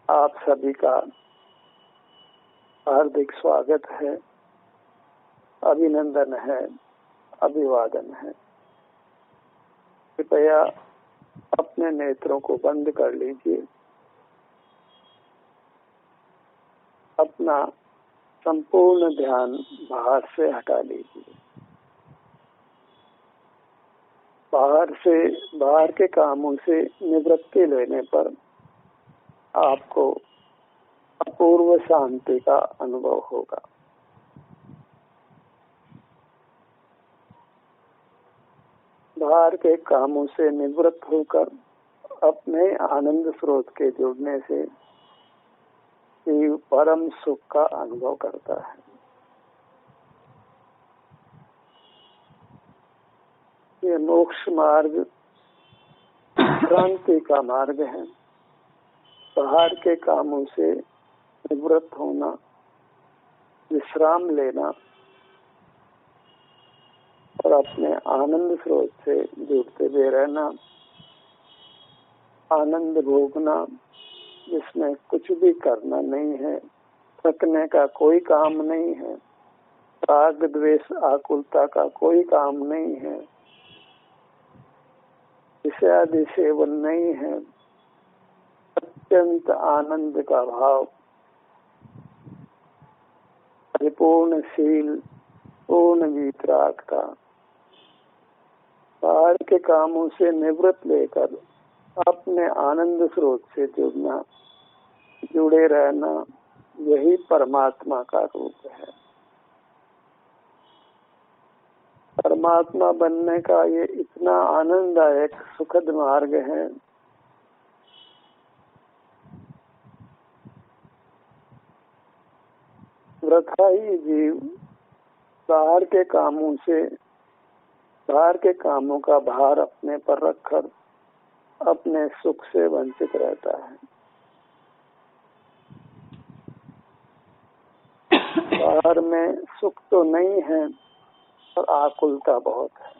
आप सभी का हार्दिक स्वागत है, अभिनंदन है, अभिवादन है। कृपया अपने नेत्रों को बंद कर लीजिए। अपना संपूर्ण ध्यान बाहर से हटा लीजिए। बाहर के कामों से निवृत्ति लेने पर आपको अपूर्व शांति का अनुभव होगा। बाहर के कामों से निवृत्त होकर अपने आनंद स्रोत के जुड़ने से जीव परम सुख का अनुभव करता है। ये मोक्ष मार्ग क्रांति का मार्ग है। बाहर के कामों से निवृत्त होना, विश्राम लेना और अपने आनंद स्रोत से जुड़ते हुए रहना, आनंद भोगना जिसमें कुछ भी करना नहीं है, थकने का कोई काम नहीं है, राग द्वेष आकुलता का कोई काम नहीं है, विषयादि सेवन नहीं है, अत्यंत आनंद का भाव, परिपूर्ण शील, पूर्ण वीतरागता, बाहर के कामों से निवृत्त लेकर अपने आनंद स्रोत से जुड़ना, जुड़े रहना, यही परमात्मा का रूप है। परमात्मा बनने का ये इतना आनंददायक सुखद मार्ग है। वृथाई जीव बाहर के कामों का भार अपने पर रखकर अपने सुख से वंचित रहता है। बाहर में सुख तो नहीं है और आकुलता बहुत है।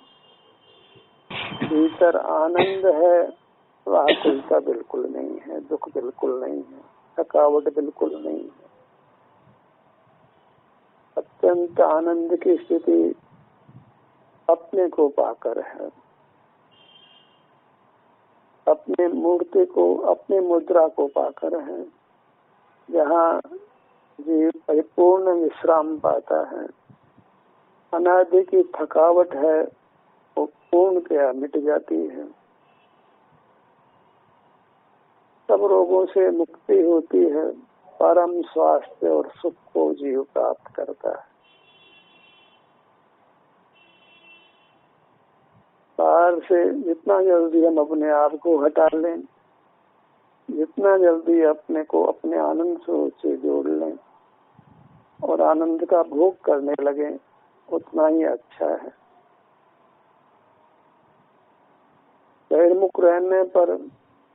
भीतर आनंद है तो आकुलता बिल्कुल नहीं है, दुख बिल्कुल नहीं है, थकावट बिल्कुल नहीं है। अत्यंत आनंद की स्थिति अपने को पाकर है। अपने मूर्ति को, अपनी मुद्रा को पाकर है, जहाँ जीव परिपूर्ण विश्राम पाता है। अनादि की थकावट है वो पूर्णतया मिट जाती है। सब रोगों से मुक्ति होती है। परम स्वास्थ्य और सुख को जीव प्राप्त करता है। बाहर से जितना जल्दी हम अपने आप को हटा लें, जितना जल्दी अपने को अपने आनंद स्रोत से जोड़ लें और आनंद का भोग करने लगे, उतना ही अच्छा है। बहिर्मुख रहने पर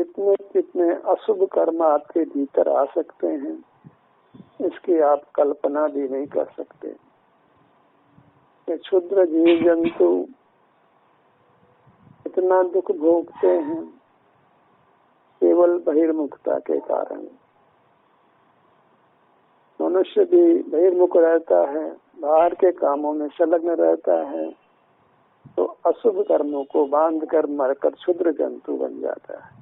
कितने कितने अशुभ कर्म आपके भीतर आ सकते हैं, इसकी आप कल्पना भी नहीं कर सकते। ये क्षुद्र जीव जंतु इतना दुख भोगते हैं केवल बहिर्मुखता के कारण। मनुष्य भी बहिर्मुख रहता है, बाहर के कामों में संलग्न रहता है, तो अशुभ कर्मों को बांध कर मरकर क्षुद्र जंतु बन जाता है।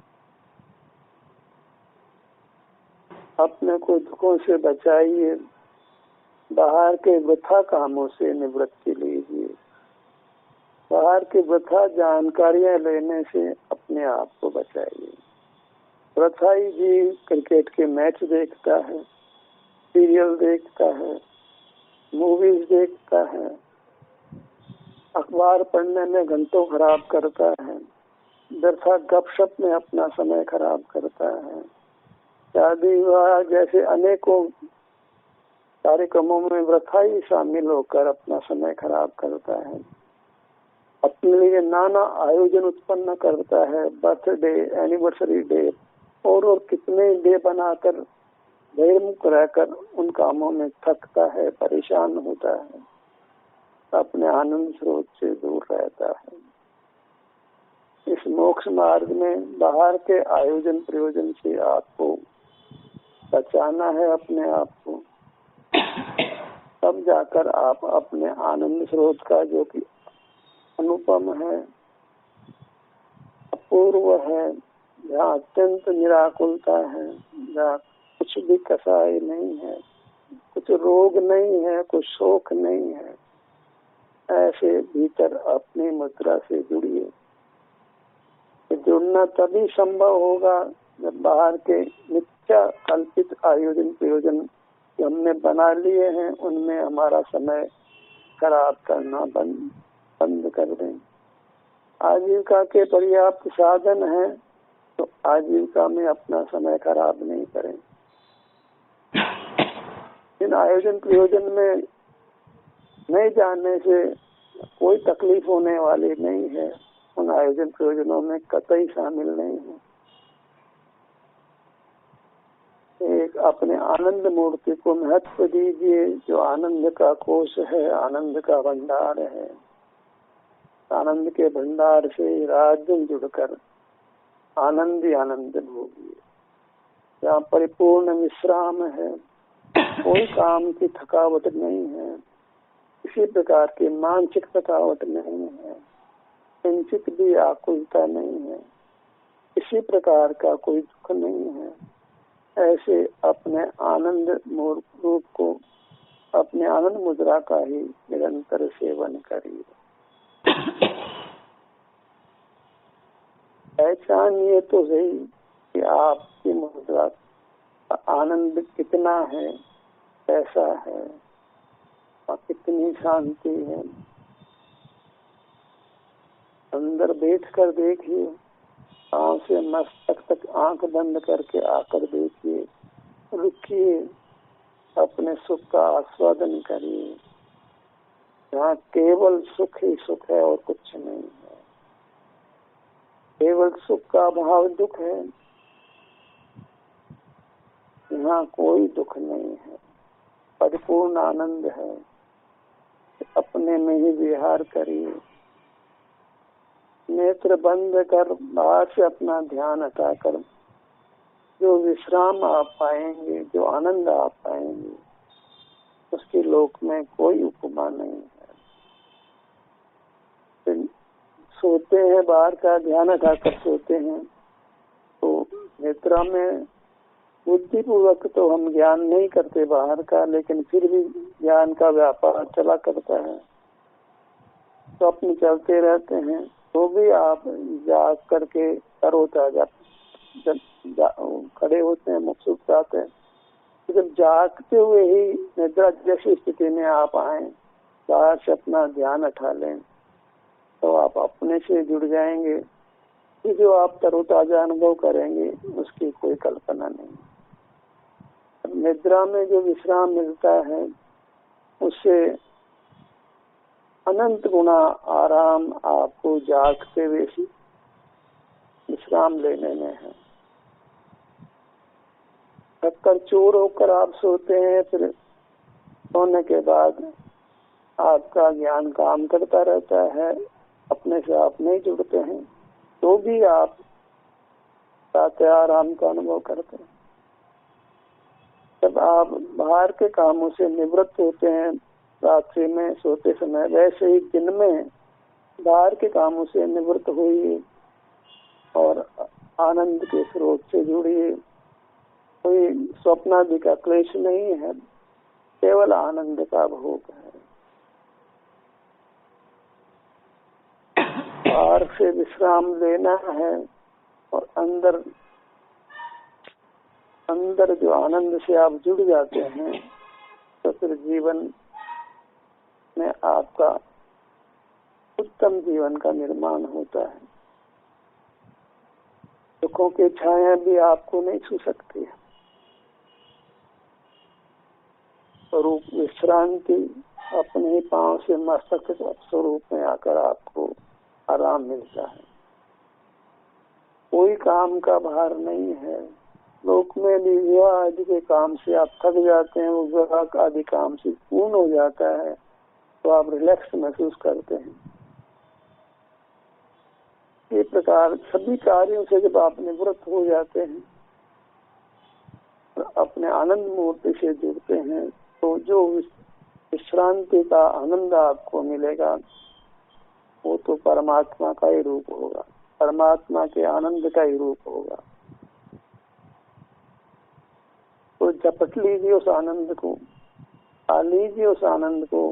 अपने को दुखों से बचाइए, बाहर के वृथा कामों से निवृत्ति लीजिए। बाहर की वृथा जानकारियां लेने से अपने आप को बचाइए। वृथाई जीव क्रिकेट के मैच देखता है, सीरियल देखता है, मूवीज देखता है, अखबार पढ़ने में घंटों खराब करता है, व्यर्था गपशप में अपना समय खराब करता है, शादी विवाह जैसे अनेकों कार्यक्रमों में वृथा ही शामिल होकर अपना समय खराब करता है। अपने लिए नाना आयोजन उत्पन्न करता है, बर्थडे, एनिवर्सरी डे और कितने डे बनाकर बहिर्मुख रहकर उन कामों में थकता है, परेशान होता है, अपने आनंद स्रोत से दूर रहता है। इस मोक्ष मार्ग में बाहर के आयोजन प्रयोजन से आपको पहचाना है अपने आप को, तब जाकर आप अपने आनंद स्रोत का, जो कि अनुपम है, अपूर्व है, जहाँ अत्यंत निराकुलता है, जहाँ कुछ भी कसाई नहीं है, कुछ रोग नहीं है, कुछ शोक नहीं है, ऐसे भीतर अपनी मुद्रा से जुड़िए। जुड़ना तभी संभव होगा जब बाहर के मिथ्या कल्पित आयोजन प्रयोजन जो हमने बना लिए हैं उनमें हमारा समय खराब करना बंद कर दें। आजीविका के पर्याप्त साधन हैं तो आजीविका में अपना समय खराब नहीं करें। इन आयोजन प्रयोजन में नहीं जाने से कोई तकलीफ होने वाली नहीं है, उन आयोजन प्रयोजनों में कतई शामिल नहीं है। एक अपने आनंद मूर्ति को महत्व दीजिए, जो आनंद का कोश है, आनंद का भंडार है। आनंद के भंडार से राज्य जुड़कर आनंद ही आनंद भोगिए। जहाँ परिपूर्ण विश्राम है, कोई काम की थकावट नहीं है, किसी प्रकार की मानसिक थकावट नहीं है, किंचित भी आकुलता नहीं है, किसी प्रकार का कोई दुख नहीं है। ऐसे अपने आनंद रूप को, अपने आनंद मुद्रा का ही निरंतर सेवन करिए। पहचानिए तो सही कि आपकी मुद्रा का आनंद कितना है, कैसा है और कितनी शांति है। अंदर बैठकर देखिए, पाँव से मस्तक तक आंख बंद करके आकर देखिए, रुकिए, अपने सुख का आस्वादन करिए। यहाँ केवल सुख ही सुख है और कुछ नहीं है। केवल सुख का अभाव दुख है, यहाँ कोई दुख नहीं है, परिपूर्ण आनंद है। अपने में ही विहार करिए। नेत्र बंद कर बाहर से अपना ध्यान हटाकर जो विश्राम आप पाएंगे, जो आनंद आप पाएंगे, उसकी लोक में कोई उपमा नहीं है। सोते हैं, बाहर का ध्यान हटाकर सोते हैं तो निद्रा में बुद्धिपूर्वक तो हम ज्ञान नहीं करते बाहर का, लेकिन फिर भी ज्ञान का व्यापार चला करता है, स्वप्न चलते रहते हैं। तो भी आप जाग करके तरोताजा जब खड़े होते हैं, मुक्त आते हैं। तो जब जागते हुए ही निद्रा जैसी स्थिति में आप आए, बाहर से अपना ध्यान उठा लें, तो आप अपने से जुड़ जाएंगे कि जो आप तरोताजा अनुभव करेंगे उसकी कोई कल्पना नहीं। निद्रा में जो विश्राम मिलता है उससे अनंत गुना आराम आपको जागते हुए विश्राम लेने में है। थककर चूर होकर आप सोते हैं, फिर सोने के बाद आपका ज्ञान काम करता रहता है, अपने से आप नहीं जुड़ते हैं, तो भी आप साथ आराम का अनुभव करते हैं। जब आप बाहर के कामों से निवृत्त होते हैं रात्रि में सोते समय, वैसे ही दिन में बाहर के कामों से निवृत्त होइए और आनंद के स्रोत से जुड़िए। कोई स्वप्नादि का क्लेश नहीं है, केवल आनंद का भोग है। बाहर से विश्राम लेना है और अंदर जो आनंद से आप जुड़ जाते हैं, तो फिर जीवन में आपका उत्तम जीवन का निर्माण होता है। दुखों की छाया भी आपको नहीं छू सकती है। स्वरूप विश्रांति अपने ही पांव से मस्तक स्वरूप में आकर आपको आराम मिलता है। कोई काम का भार नहीं है। लोक में भी विवाह आदि के काम से आप थक जाते हैं, वो विवाह आदि काम से पूर्ण हो जाता है तो आप रिलैक्स महसूस करते हैं। ये प्रकार सभी कार्यों से जब आप निवृत्त हो जाते हैं तो अपने आनंद मूर्ति से जुड़ते हैं तो जो विश्रांति का आनंद आपको मिलेगा वो तो परमात्मा का ही रूप होगा, परमात्मा के आनंद का ही रूप होगा। तो झपट लीजिए उस आनंद को, पा लीजिए उस आनंद को।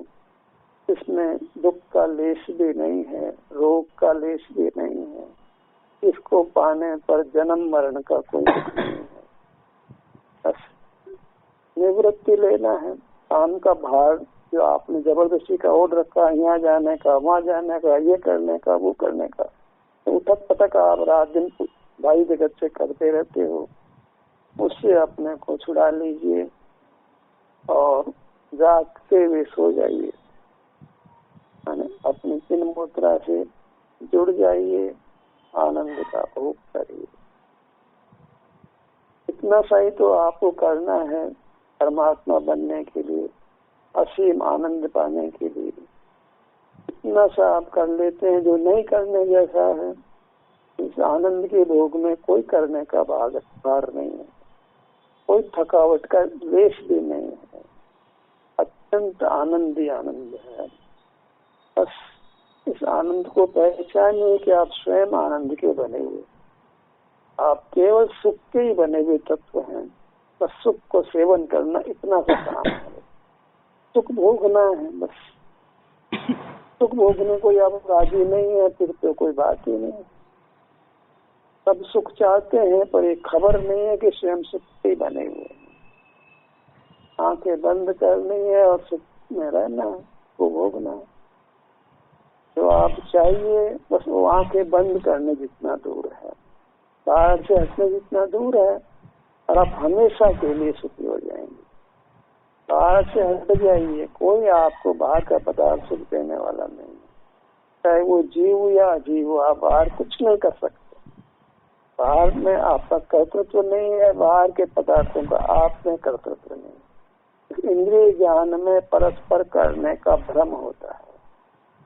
इसमें दुख का लेश भी नहीं है, रोग का लेश भी नहीं है। इसको पाने पर जन्म मरण का कोई दुख नहीं है। बस निवृत्ति लेना है। काम का भार जो आपने जबरदस्ती का ओढ़ रखा है, यहाँ जाने का, वहाँ जाने का, ये करने का, वो करने का, तो उठक पटक आप रात दिन भाई जगत से करते रहते हो, उससे अपने को छुड़ा लीजिए और जागते हुए सो जाइए। अपनी चिन्ह मुद्रा से जुड़ जाइए, आनंद का भोग करिए। इतना सही तो आपको करना है परमात्मा बनने के लिए, असीम आनंद पाने के लिए। इतना सा आप कर लेते हैं जो नहीं करने जैसा है। इस आनंद के भोग में कोई करने का भार नहीं है, कोई थकावट का लेश भी नहीं है। अत्यंत आनंद ही आनंद है। बस इस आनंद को पहचानिए कि आप स्वयं आनंद के बने हुए, आप केवल सुख के ही बने हुए तत्व हैं। बस सुख को सेवन करना, इतना सा काम है। सुख भोगना है बस। सुख भोगने को आप राजी नहीं है फिर तो कोई बात ही नहीं। सब सुख चाहते हैं पर एक खबर नहीं है कि स्वयं सुख के ही बने हुए हैं। आंखें बंद करनी है और सुख में रहना है, वो भोगना है। जो आप चाहिए बस वो आंखें बंद करने जितना दूर है, बाहर से हटने जितना दूर है, और आप हमेशा के लिए सुखी हो जाएंगे। बाहर से हट जाइए, कोई आपको बाहर का पदार्थ सुख देने वाला नहीं, चाहे वो जीव या अजीव, आप बाहर कुछ नहीं कर सकते। बाहर में आपका कर्तृत्व नहीं है, बाहर के पदार्थों का आप में कर्तृत्व नहीं। इंद्रिय ज्ञान में परस्पर करने का भ्रम होता है,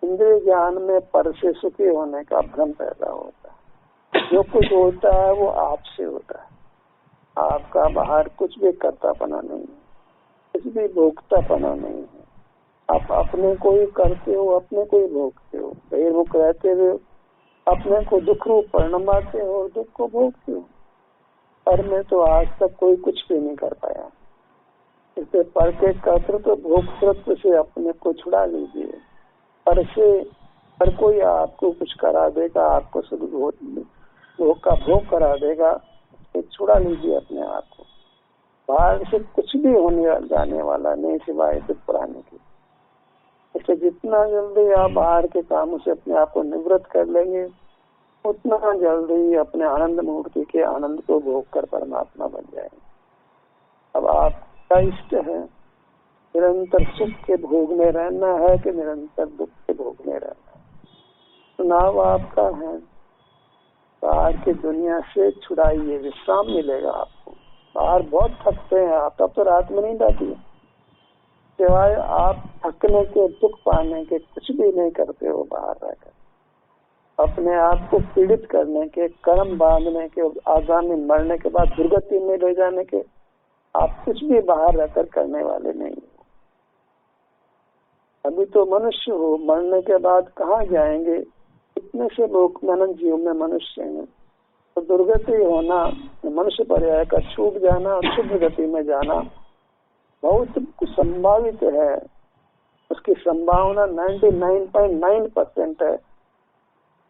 इंद्रिय ज्ञान में पर से सुखी होने का भ्रम पैदा होता है। जो कुछ होता है वो आपसे होता है, आपका बाहर कुछ भी कर्तापना नहीं है, कुछ भी भोक्तापना नहीं है। आप अपने को ही करते हो, अपने को ही भोगते हो। बहिर्मुख रहते हुए अपने को दुख रूप परिणमाते हो और दुख को भोगते हो। पर में तो आज तक कोई कुछ भी नहीं कर पाया। इससे पर के कर्तृत्व भोक्तृत्व से अपने को छुड़ा लीजिए। पर से पर कोई आपको कुछ करा देगा, आपको शुद्ध भोग का भोग करा देगा, छुड़ा लीजिए अपने आप को। बाहर से कुछ भी होने जाने वाला नहीं सिवाय दुख पुराने की। इसलिए जितना जल्दी आप बाहर के कामों से अपने आप को निवृत्त कर लेंगे, उतना जल्दी अपने आनंद मूर्ति के आनंद को भोग कर परमात्मा बन जाएंगे। अब आपका इष्ट है निरंतर सुख के भोग में रहना है कि निरंतर दुख के भोग में रहना है, चुनाव आपका है। बाहर की दुनिया से छुड़ाइए, विश्राम मिलेगा आपको। बाहर बहुत थकते हैं आप, तब तो रात में नींद आती है। सिवाय आप थकने के, दुख पाने के कुछ भी नहीं करते हो बाहर रहकर। अपने आप को पीड़ित करने के, कर्म बांधने के, आगामी मरने के बाद दुर्गति में ले जाने के आप कुछ भी बाहर रहकर करने वाले नहीं हो। अभी तो मनुष्य हो, मरने के बाद कहाँ जाएंगे? इतने से लोग मानव जीव में मनुष्य हैं, तो दुर्गति होना, मनुष्य पर्याय का छूट जाना, शुभ गति में जाना बहुत संभावित है। उसकी संभावना 99.9% है।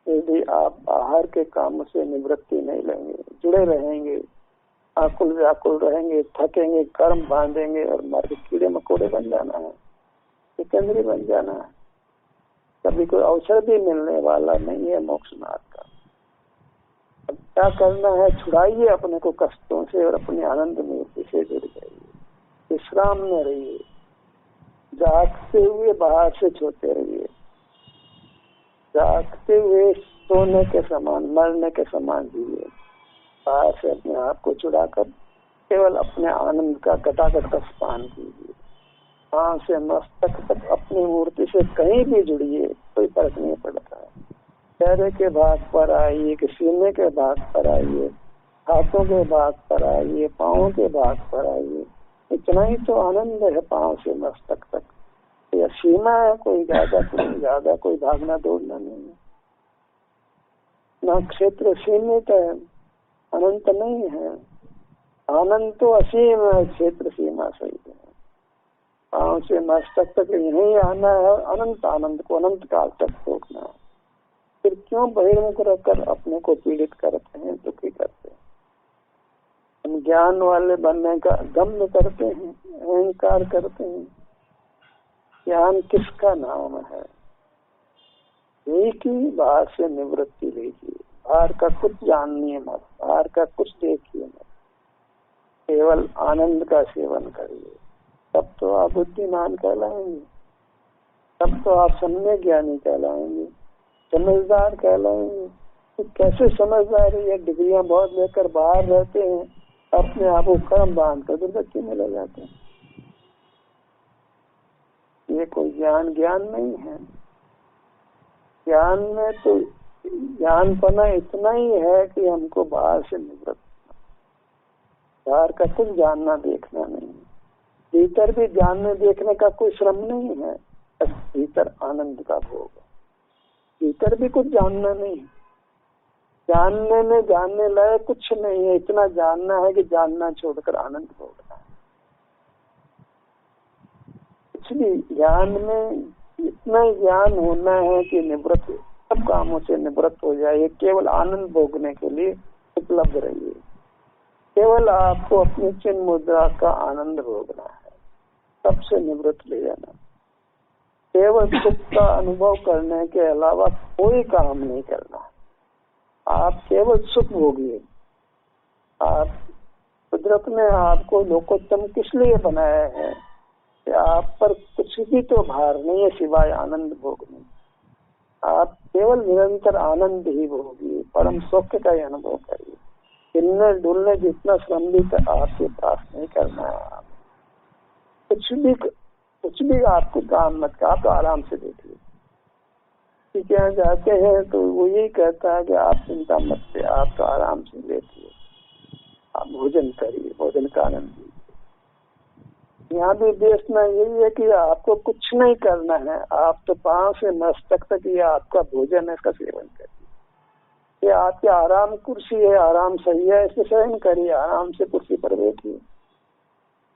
यदि आप बाहर के काम से निवृत्ति नहीं लेंगे, जुड़े रहेंगे, आकुल व्याकुल रहेंगे, थकेंगे, कर्म बांधेंगे और मर के कीड़े मकोड़े बन जाना है, सिकंदरी बन जाना है। कभी कोई अवसर भी मिलने वाला नहीं है मोक्ष मार्ग का। अब क्या करना है? छुड़ाइए अपने को कष्टों से और अपने आनंद मूर्ति से जुड़ जाइए। विश्राम में रहिए, जागते हुए बाहर से छोड़ते रहिए। जागते हुए सोने के समान, मरने के समान जिए। बाहर से अपने आप को छुड़ाकर केवल अपने आनंद का घटाघट का पान कीजिए। पांव से मस्तक तक अपनी मूर्ति से कहीं भी जुड़िए, कोई फर्क नहीं पड़ता है। चेहरे के भाग पर आइए कि सीने के भाग पर आइए, हाथों के भाग पर आइए, पाँव के भाग पर आइए। इतना ही तो आनंद है पाँव से मस्तक तक। यह सीमा है, कोई ज्यादा कोई भागना दौड़ना नहीं है। ना क्षेत्र सीमित है, अनंत नहीं है। आनंद तो असीम है, क्षेत्र सीमा सही है। पाँव से मस्तक तक यही आना है, अनंत आनंद को अनंत काल तक भोगना है। फिर क्यों बहिर्मुख रखकर अपने को पीड़ित करते हैं, दुखी करते हैं? हम ज्ञान वाले बनने का दम्भ करते हैं, अहंकार करते हैं। ज्ञान किसका नाम है? एक ही बाहर से निवृत्ति लीजिए, बाहर का कुछ जानिए मत, बाहर का कुछ देखिए मत, केवल आनंद का सेवन करिए। तब तो आप बुद्धिमान कहलाएंगे, तब तो आप सम्यक ज्ञानी कहलाएंगे, समझदार कहलाएंगे। तो कैसे समझदार है? ये डिग्रियां बहुत लेकर बाहर रहते हैं, अपने आप को कर्म बांध कर दुर्गति में ले जाते हैं। ये कोई ज्ञान नहीं है। ज्ञान में तो ज्ञानपना इतना ही है कि हमको बाहर से निवृत्त, बाहर का कुछ जानना देखना नहीं है। भीतर भी जानने देखने का कोई श्रम नहीं है, बस भीतर आनंद का भोग है। भीतर भी कुछ जानना नहीं, जानने में जानने लायक कुछ नहीं है। इतना जानना है कि जानना छोड़कर आनंद भोगना है। कुछ भी ज्ञान में इतना ही ज्ञान होना है कि निवृत्त, सब कामों से निवृत्त हो जाए, केवल आनंद भोगने के लिए उपलब्ध रहिए। केवल आपको अपनी चिन्ह मुद्रा का आनंद भोगना है, सबसे निवृत्त ले जाना। केवल सुख का अनुभव करने के अलावा कोई काम नहीं करना। आप केवल सुख भोगिए। आप कुदरत ने आपको लोकोत्तम किस लिए बनाया है कि आप पर कुछ भी तो भार नहीं है सिवाय आनंद भोगने। आप केवल निरंतर आनंद ही भोगिए, परम सुख का ही अनुभव करिए। हिलने डुलने जितना श्रम भी आपके पास नहीं करना है। कुछ भी आपको काम मत का, आप तो आराम से देखिए। क्या जाते हैं तो वो यही कहता है कि आप चिंता मत करिए, आप तो आराम से लेटिए, आप भोजन करिए, भोजन का आनंद लीजिए। यहाँ भी देखना यही है कि आपको कुछ नहीं करना है, आप तो पाँव से मस्तक तक ये आपका भोजन है, इसका सेवन करिए। ये आपकी आराम कुर्सी है, आराम सही है, इसमें सेवन करिए, आराम से कुर्सी पर बैठिए।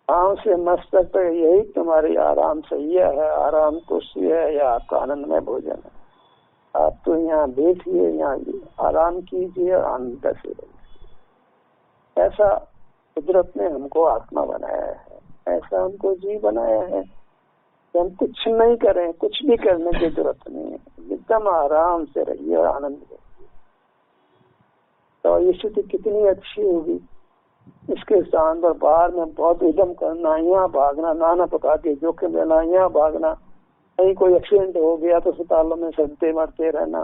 पाँव से मस्तक तक यही तुम्हारी आराम सही है, आराम कुर्सी है, या आपका आनंदमय भोजन है। आप तो यहाँ बैठिए, यहाँ आराम कीजिए, आनंद का सेवन। ऐसा कुदरत ने हमको आत्मा बनाया है, ऐसा हमको जीव बनाया है कि हम कुछ नहीं करें, कुछ भी करने की जरूरत नहीं है। एकदम आराम से रहिए और आनंद लीजिए। तो ये स्थिति कितनी अच्छी होगी। इसके स्थान पर बाहर में बहुत उद्यम करना, यहाँ भागना, नाना प्रकार के जोखिम लेना, यहाँ भागना, कहीं कोई एक्सीडेंट हो गया तो अस्पतालों में सड़ते मरते रहना,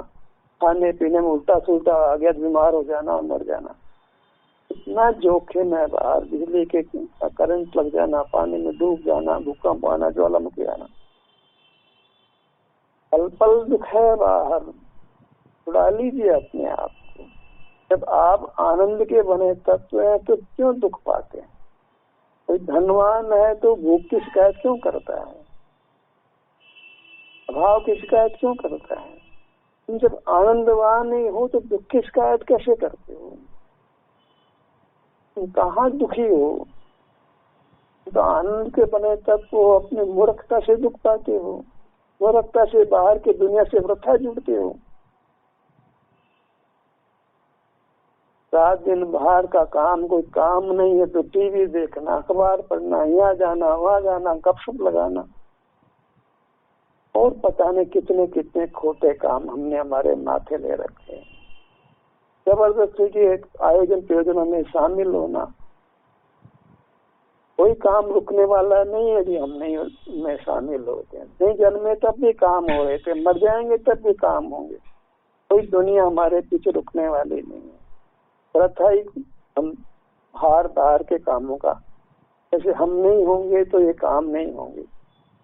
खाने पीने में उल्टा सुल्टा आ गया, बीमार हो जाना, मर जाना। इतना जोखिम है बाहर। बिजली के करंट लग जाना, पानी में डूब जाना, भूकंप आना, ज्वालामुखी आना, पल पल दुख है बाहर। छुड़ा लीजिए अपने आप को। जब आप आनंद के बने तत्व हैं तो क्यों दुख पाते हैं? कोई धनवान है तो भूख की शिकायत क्यों करता है, अभाव की शिकायत क्यों करता है? तुम जब आनंदवान नहीं हो तो दुख की शिकायत कैसे करते हो? तुम कहाँ दुखी हो? तो आनंद के बने तत्व हो, अपनी मूर्खता से दुख पाते हो, मूर्खता से बाहर की दुनिया से वृथा जुड़ते हो। रात दिन बाहर का काम, कोई काम नहीं है तो टीवी देखना, अखबार पढ़ना, यहाँ जाना, वहाँ जाना, गपशप लगाना, और पता नहीं कितने कितने खोटे काम हमने हमारे माथे ले रखे हैं। जबरदस्ती की एक आयोजन प्रयोजनों में शामिल होना, कोई काम रुकने वाला नहीं है जी। हम नहीं में शामिल होते हैं, नहीं जन्मे तब भी काम हो रहे थे, मर जाएंगे तब भी काम होंगे। कोई दुनिया हमारे पीछे रुकने वाली नहीं है। प्रथा ही हम बाहर के कामों का, जैसे हम नहीं होंगे तो ये काम नहीं होंगे।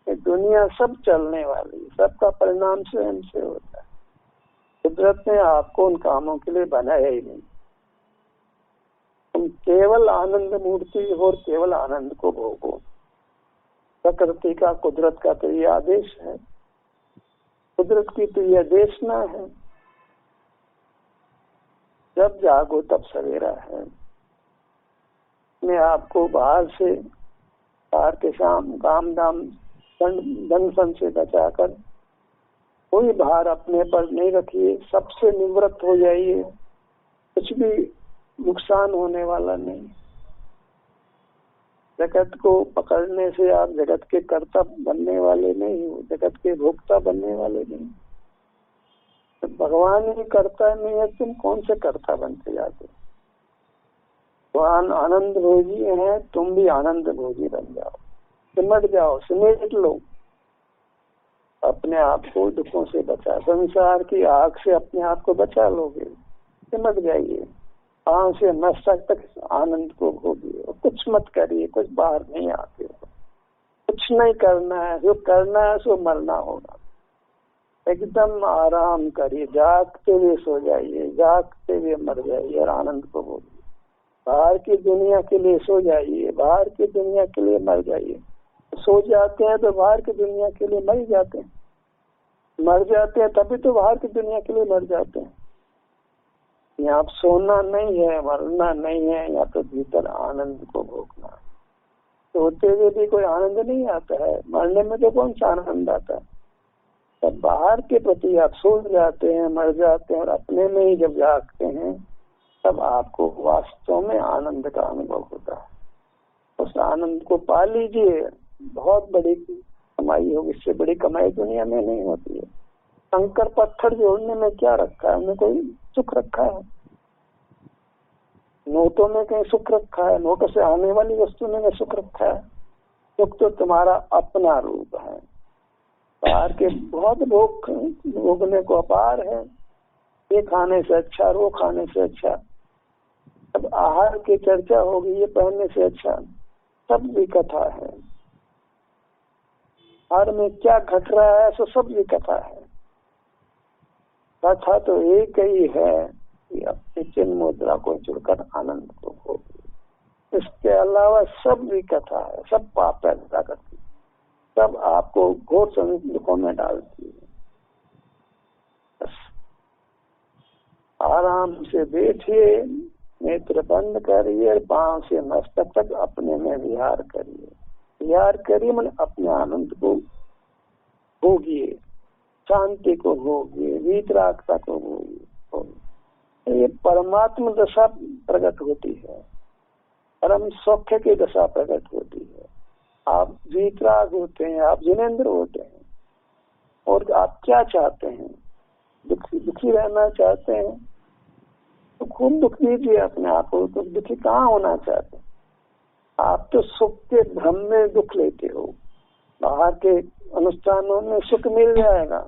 दुनिया सब चलने वाली, सबका परिणाम स्वयं से होता है। कुदरत ने आपको उन कामों के लिए बनाया ही नहीं। तुम केवल आनंद मूर्ति और केवल आनंद को भोगो। प्रकृति का, कुदरत का तो ये आदेश है, कुदरत की तो ये देशना है, जब जागो तब सवेरा है। मैं आपको बाहर से, बाहर के काम दाम धन सन से बचाकर कोई भार अपने पर नहीं रखिए, सबसे निवृत्त हो जाइए, कुछ भी नुकसान होने वाला नहीं। जगत को पकड़ने से आप जगत के कर्ता बनने वाले नहीं हो, जगत के भोक्ता बनने वाले नहीं। तो भगवान ही करता नहीं है, तुम कौन से कर्ता बनते जाते? भगवान आनंद भोजी है, तुम भी आनंद भोजी बन जाओ, सिमट जाओ, सिमट लो अपने आप को, दुखों से बचा, संसार की आग से अपने आप को बचा लोगे, सिमट जाइए, पांव से मस्तक तक आनंद को भोगिए। कुछ मत करिए, कुछ बाहर नहीं आते हो, कुछ नहीं करना है, जो करना है सो मरना होगा। एकदम आराम करिए, जागते हुए सो जाइए, जागते हुए मर जाइए और आनंद को भोगिए। बाहर की दुनिया के लिए सो जाइए, बाहर की दुनिया के लिए मर जाइए। सो जाते हैं तो बाहर की दुनिया के लिए मर जाते हैं, मर जाते हैं तभी तो बाहर की दुनिया के लिए मर जाते हैं। यहाँ सोना नहीं है, मरना नहीं है, या तो भीतर आनंद को भोगना। सोते हुए भी कोई आनंद नहीं आता है, मरने में तो कौन सा आनंद आता है? तब बाहर के प्रति आप सो जाते हैं, मर जाते हैं, और अपने में ही जब जागते हैं तब आपको वास्तव में आनंद का अनुभव होता है। उस आनंद को पा लीजिए, बहुत बड़ी कमाई होगी। इससे बड़ी कमाई दुनिया में नहीं होती है। कंकर पत्थर जोड़ने में क्या रखा है? उनमें कोई सुख रखा है? नोटों में कहीं सुख रखा है? नोटों से आने वाली वस्तु में सुख रखा है? सुख तो तुम्हारा अपना रूप है। बाहर के बहुत भोगने को अपार है, ये खाने से अच्छा, वो खाने से अच्छा, अब आहार की चर्चा होगी, ये पहनने से अच्छा, सब भी कथा है। आहार में क्या घट रहा है सो सब भी कथा है। कथा तो एक ही है कि अपनी चिन्ह मुद्रा को जुड़कर आनंद को भोगिए। इसके अलावा सब भी कथा है, सब पाप पैदा करती है, सब आपको घोर दुखों में डालती है। बस आराम से बैठिए, नेत्र बंद करिए, पांव से मस्तक तक अपने में विहार करिए। विहार करिए मतलब अपने आनंद को भोगिए, शांति को भोगिए, वीतरागता को भोगिए। ये परमात्मा दशा प्रकट होती है, परम सौख्य की दशा प्रकट होती है। आप वीतराग होते हैं, आप जिनेंद्र होते हैं, और आप क्या चाहते हैं? दुखी रहना चाहते हैं तो खूब दुख दीजिए अपने आप को। तो दुखी कहाँ होना चाहते हैं? आप तो सुख के भ्रम में दुख लेते हो। बाहर के अनुष्ठानों में सुख मिल जाएगा,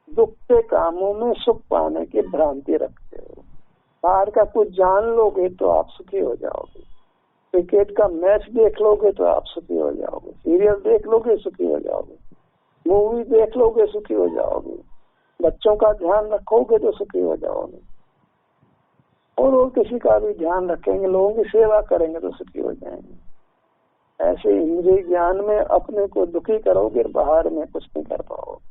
दुख के कामों में सुख पाने की भ्रांति रखते हो। बाहर का कुछ जान लोगे तो आप सुखी हो जाओगे, क्रिकेट का मैच देख लोगे तो आप सुखी हो जाओगे, सीरियल देख लोगे सुखी हो जाओगे, मूवी देख लोगे सुखी हो जाओगे, बच्चों का ध्यान रखोगे तो सुखी हो जाओगे, और किसी का भी ध्यान रखेंगे, लोगों की सेवा करेंगे तो सुखी हो जाएंगे। ऐसे इंद्रिय ज्ञान में अपने को दुखी करोगे, बाहर में कुछ नहीं कर पाओगे।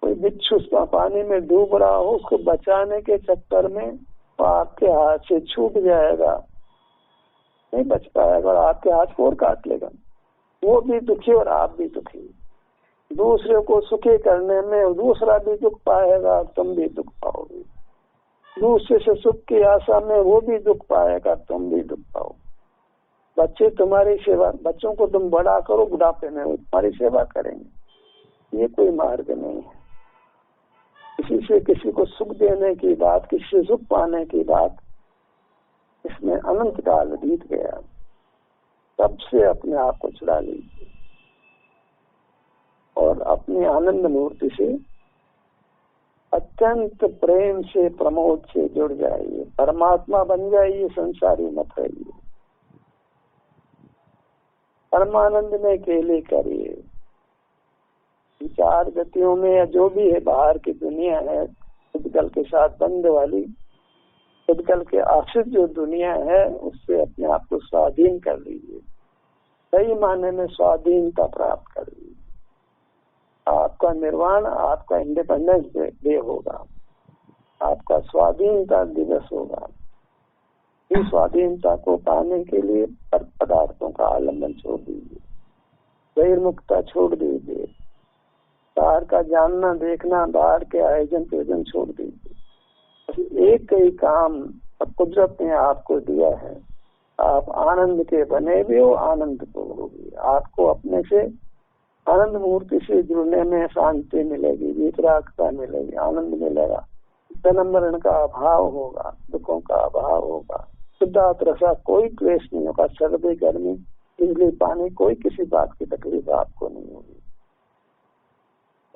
कोई बिच्छू पानी में डूब रहा हो, उसको बचाने के चक्कर में तो आपके हाथ से छूट जाएगा, नहीं बच पाएगा, और आपके हाथ को और काट लेगा। वो भी दुखी और आप भी दुखी। दूसरे को सुखी करने में दूसरा भी दुख पाएगा, तुम भी दुख पाओगे। दूसरे से सुख की आशा में वो भी दुख पाएगा, तुम भी दुख पाओ। बच्चे तुम्हारी सेवा, बच्चों को तुम बड़ा करो, बुढ़ापे में वो तुम्हारी सेवा करेंगे। ये कोई मार्ग नहीं है। किसी से किसी को सुख देने की बात, किसी से सुख पाने की बात, इसमें अनंत काल बीत गया। सबसे अपने आप को छुड़ा लीजिए और अपनी आनंद मूर्ति से अत्यंत प्रेम से, प्रमोद से जुड़ जाइए, परमात्मा बन जाइए, संसारी मत रहिए। परमानंद में केले करिए। विचार गतियों में या जो भी है, बाहर की दुनिया है, उद्गल के साथ बंद वाली, उद्गल के आश्रित जो दुनिया है उससे अपने आप को स्वाधीन कर लीजिए। सही मायने में स्वाधीनता प्राप्त कर लीजिए। आपका निर्वाण, आपका इंडिपेंडेंस डे होगा, आपका स्वाधीनता दिवस होगा। इस स्वाधीनता को पाने के लिए पदार्थों का आलम्बन छोड़ दीजिए, बहिर्मुखता छोड़ दीजिए, बाहर का जानना देखना, बाहर के आयोजन प्रयोजन छोड़ दीजिए। एक ही काम कुदरत ने आपको दिया है, आप आनंद के बने भी हो, आनंद को होगी। आपको अपने से आनंद मूर्ति से जुड़ने में शांति मिलेगी, वितरागता मिलेगी, आनंद मिलेगा, जन्म मरण का अभाव होगा, दुखों का अभाव होगा, शुद्धात रसा, कोई क्लेश नहीं होगा, सर्दी गर्मी बिजली पानी कोई किसी बात की तकलीफ आपको नहीं होगी।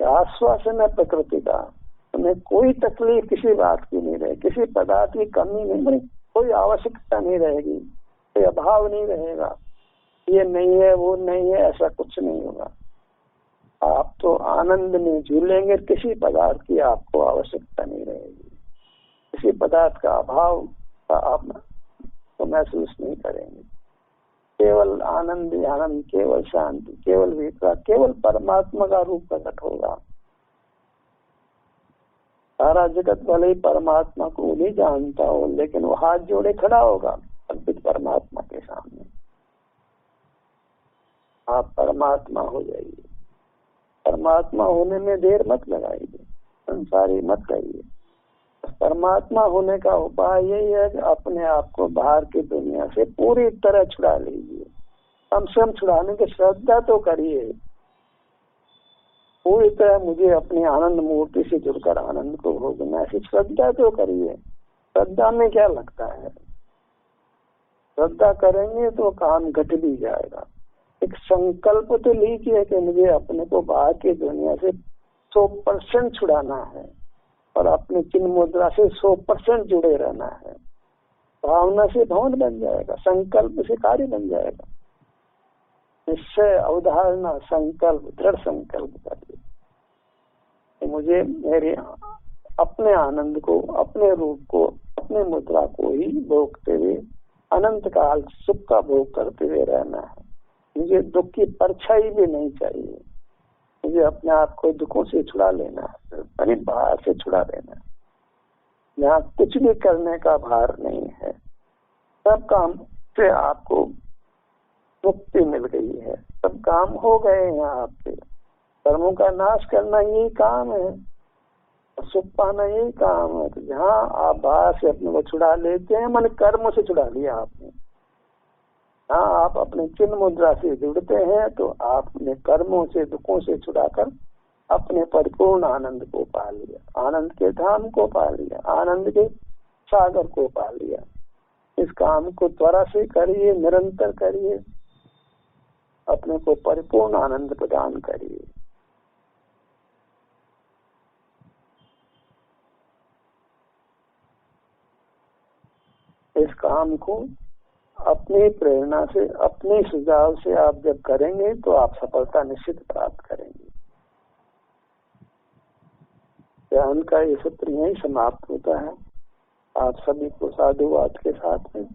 आश्वासन है प्रकृति का, हमें कोई तकलीफ किसी बात की नहीं रहेगी, किसी पदार्थ की कमी नहीं, कोई आवश्यकता नहीं रहेगी, कोई अभाव नहीं रहेगा, ये नहीं है वो नहीं है, ऐसा कुछ नहीं होगा। आप तो आनंद में झूलेंगे, किसी पदार्थ की आपको आवश्यकता नहीं रहेगी, किसी पदार्थ का अभाव का आप तो महसूस नहीं करेंगे। केवल आनंद ही आनंद, केवल शांति, केवल वितराग, केवल परमात्मा का रूप प्रकट होगा। सारा जगत भले ही परमात्मा को नहीं जानता हो, लेकिन वो हाथ जोड़े खड़ा होगा अद्भुत परमात्मा के सामने। आप परमात्मा हो जाइए। परमात्मा होने में देर मत लगाइए, संसारी मत करिए। परमात्मा होने का उपाय यही है कि अपने आप को बाहर की दुनिया से पूरी तरह छुड़ा लीजिए। कम से कम छुड़ाने की श्रद्धा तो करिए, पूरी तरह मुझे अपनी आनंद मूर्ति से जुड़कर आनंद को भोगना, ऐसी श्रद्धा तो करिए। श्रद्धा में क्या लगता है, श्रद्धा करेंगे तो काम घट भी जाएगा। एक संकल्प तो लीजिए कि मुझे अपने को बाहर की दुनिया से 100% छुड़ाना है और अपने चिन्ह मुद्रा से 100% जुड़े रहना है। भावना से भवन बन जाएगा, संकल्प से कार्य बन जाएगा। निश्चय, अवधारणा, संकल्प, दृढ़ संकल्प करिए कि मुझे मेरे अपने आनंद को, अपने रूप को, अपने मुद्रा को ही भोगते हुए अनंत काल सुख का भोग करते हुए रहना है। मुझे दुख की परछाई भी नहीं चाहिए, मुझे अपने आप को दुखों से छुड़ा लेना है, यानी बाहर से छुड़ा लेना है। यहाँ कुछ भी करने का भार नहीं है, सब काम से आपको मुक्ति मिल गई है, सब काम हो गए हैं आपके। कर्मों का नाश करना यही काम है, सुख पाना यही काम है। तो जहाँ आप बाहर से अपने को छुड़ा लेते हैं, मन कर्म से छुड़ा लिया आपने। हाँ, आप अपने चिन्ह मुद्रा से जुड़ते हैं तो आपने कर्मों से, दुखों से छुड़ाकर अपने परिपूर्ण आनंद को पा लिया, आनंद के धाम को पा लिया, आनंद के सागर को पा लिया। इस काम को त्वरा से करिए, निरंतर करिए, अपने को परिपूर्ण आनंद प्रदान करिए। इस काम को अपनी प्रेरणा से, अपने सुझाव से आप जब करेंगे तो आप सफलता निश्चित प्राप्त करेंगे। ध्यान का ये सत्र यही समाप्त होता है। आप सभी को साधुवाद के साथ में